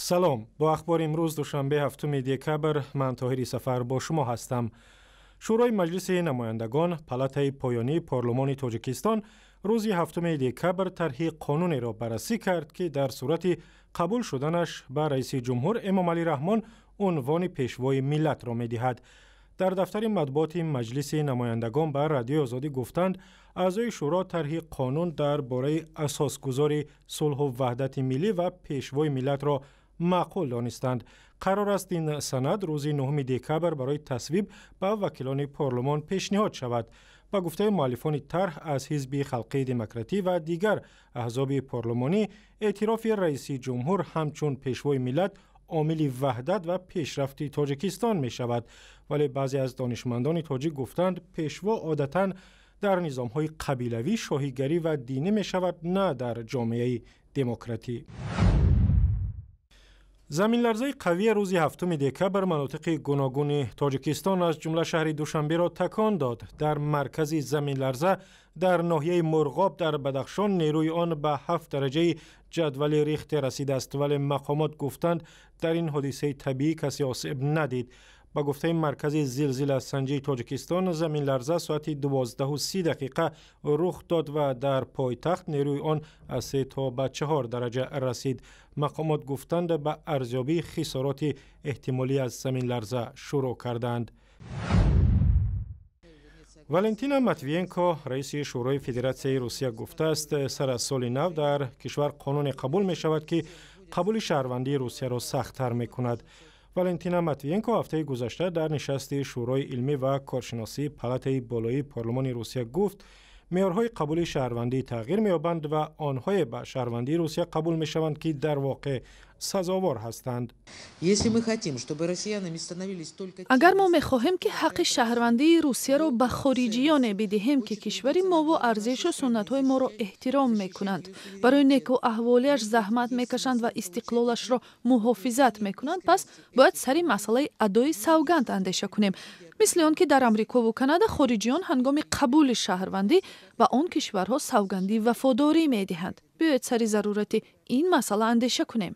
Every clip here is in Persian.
سلام، با اخبار امروز دوشنبه هفتم دکبر من طاهری سفر با شما هستم. شورای مجلس نمایندگان پالاتای پایانی پارلمان تاجیکستان روز هفتم دکبر طرح قانونی را بررسی کرد که در صورت قبول شدنش به رئیس جمهور امام علی رحمان عنوان پیشوای ملت را می‌دهد. در دفتر مطبوعات مجلس نمایندگان به رادیو آزادی گفتند اعضای شورا طرح قانون درباره اساسگذاری صلح و وحدت ملی و پیشوای ملت را معقول دانستند. قرار است این سند روز 9 دکبر برای تصویب به وکیلان پارلمان پیشنهاد شود. با گفته مؤلفان طرح از حزب خلقی دموکراتی و دیگر احزاب پارلمانی، اعتراف رئیس جمهور همچون پیشوای ملت عامل وحدت و پیشرفت تاجیکستان می شود. ولی بعضی از دانشمندان تاجیک گفتند پیشوا عادتاً در نظام‌های قبیلوی، شاهیگری و دینی می شود، نه در جامعه دموکراتی. زمین لرزه قوی روز هفتم دکبر مناطق گوناگون تاجیکستان از جمله شهر دوشنبه را تکان داد. در مرکز زمین لرزه در ناحیه مرغاب در بدخشان نیروی آن به 7 درجه جدول ریختر رسیده است، ولی مقامات گفتند در این حادثه طبیعی کسی آسیب ندید. با گفته مرکز زلزله سنجی تاجیکستان، زمین لرزه ساعت 12:30 رخ داد و در پایتخت نیروی آن از 3 تا به 4 درجه رسید. مقامات گفتند به ارزیابی خسارات احتمالی از زمین لرزه شروع کردند. والنتینا ماتوینکو رئیس شورای فدراسیون روسیه گفته است سر از سال نو در کشور قانون قبول می شود که قبول شهروندی روسیه را سخت‌تر می کند. والنتینا ماتوینکو هفته گذشته در نشست شورای علمی و کارشناسی پالاتای بالایی پارلمان روسیه گفت معیارهای قبول شهروندی تغییر می‌یابند و آنهای به شهروندی روسیه قبول می‌شوند که در واقع سزاوار هستند. اگر ما می‌خواهیم که حق شهروندی روسیه را به خارجیان بدهیم که کشوری ما و ارزش و سنت‌های ما را احترام می‌کنند، برای نیک و احوالیش زحمت می‌کشند و استقلالش را محافظت می‌کنند، پس باید سری مسئله ادای سوگند اندیشه کنیم. مثل آن که در امریکا و کانادا خارجیان هنگام قبول شهروندی به آن کشورها سوگندی وفاداری می‌دهند. بیایید سری ضرورت این مسئله اندیشه کنیم.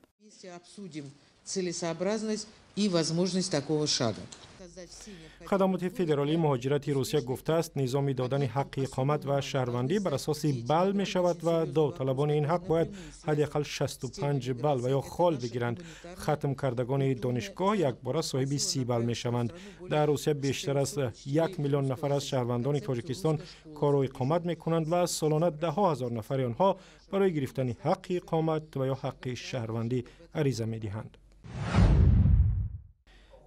خدمات فدرالی مهاجرت روسیه گفته است نظام دادن حق اقامت و شهروندی بر اساس بال می شود و داوطلبان این حق باید حداقل 65 بال و یا خال بگیرند. ختم کردگان دانشگاه یک بار صاحب 30 بال می شوند. در روسیه بیشتر از 1 میلیون نفر از شهروندان تاجیکستان کار و اقامت می کنند و سالانه 10,000 نفر آنها برای گرفتن حق اقامت و یا حق شهروندی عریضه می دهند.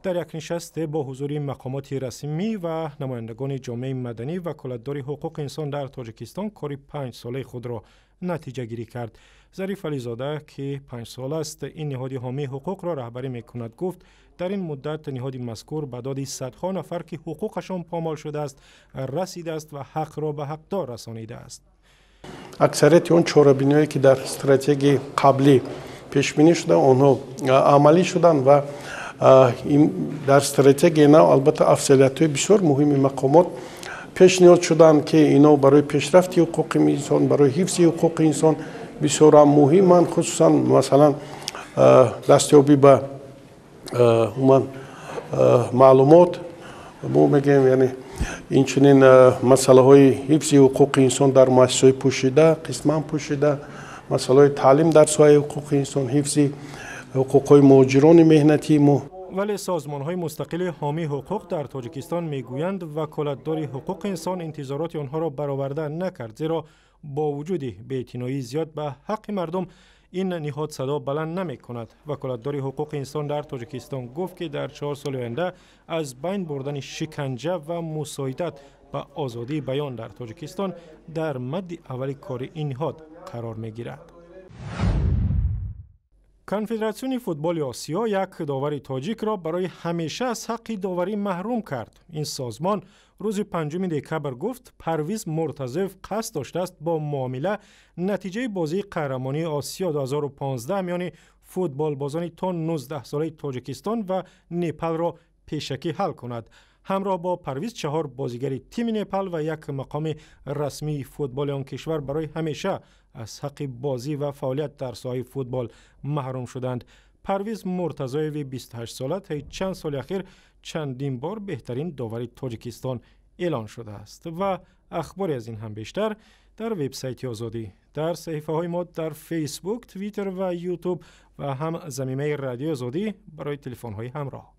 در یک نشست با حضور مقامات رسمی و نمایندگان جامعه مدنی، وکالتدار حقوق انسان در تاجیکستان کار 5 ساله خود را نتیجه گیری کرد. ظریف علیزاده که 5 سال است این نهاد حامی حقوق را رهبری می‌کند گفت در این مدت نهاد مذکور به داد صدها نفر که حقوقشان پامال شده است رسیده است و حق را به حقدار رسانیده است. اکثریت اون چاره‌بینی‌هایی که در استراتژی قبلی پیش بینی شده آنها عملی شدند و این در استراتژی نو البته افضلیت‌های بسیار مهم مقامات پیشنهاد شدند که اینا برای پیشرفت حقوق انسان، برای حفظ حقوق انسان بسیار مهمند، خصوصا مثلا دستیابی به معلومات ما میگیم، یعنی این چنین مسئله های حفظ حقوق انسان در مؤسسات پوشیده، قسمان پوشیده، مسئله های تعلیم در سایه حقوق انسان، حفظ حقوق های مهاجران مهنتی ولی سازمان های مستقل حامی حقوق در تاجیکستان میگویند وکالتدار حقوق انسان انتظارات آنها را برآورده نکرد، زیرا با وجود بی‌اعتنایی زیاد به حق مردم این نهاد صدا بلند نمی کند. وکالتدار حقوق انسان در تاجیکستان گفت که در 4 سال آینده از بین بردن شکنجه و مساعدت به آزادی بیان در تاجیکستان در مد اول کار این نهاد قرار می گیرد. کنفدراسیون فوتبال آسیا یک داور تاجیک را برای همیشه از حق داوری محروم کرد. این سازمان روز 5 دکبر گفت پرویز مرتضوی قصد داشته است با معامله نتیجه بازی قهرمانی آسیا 2015 میان فوتبال بازان تا 19 ساله تاجیکستان و نپال را پیشکی حل کند. همراه با پرویز 4 بازیگر تیم نپال و یک مقام رسمی فوتبال آن کشور برای همیشه از حق بازی و فعالیت در ساحه فوتبال محروم شدند. پرویز مرتضایوی 28 ساله طی چند سال اخیر چندین بار بهترین داور تاجیکستان اعلان شده است و اخباری از این هم بیشتر در وبسایت آزادی، در صفحه های ما در فیسبوک، توییتر و یوتیوب و هم زمینه رادیو آزادی برای تلفن های همراه.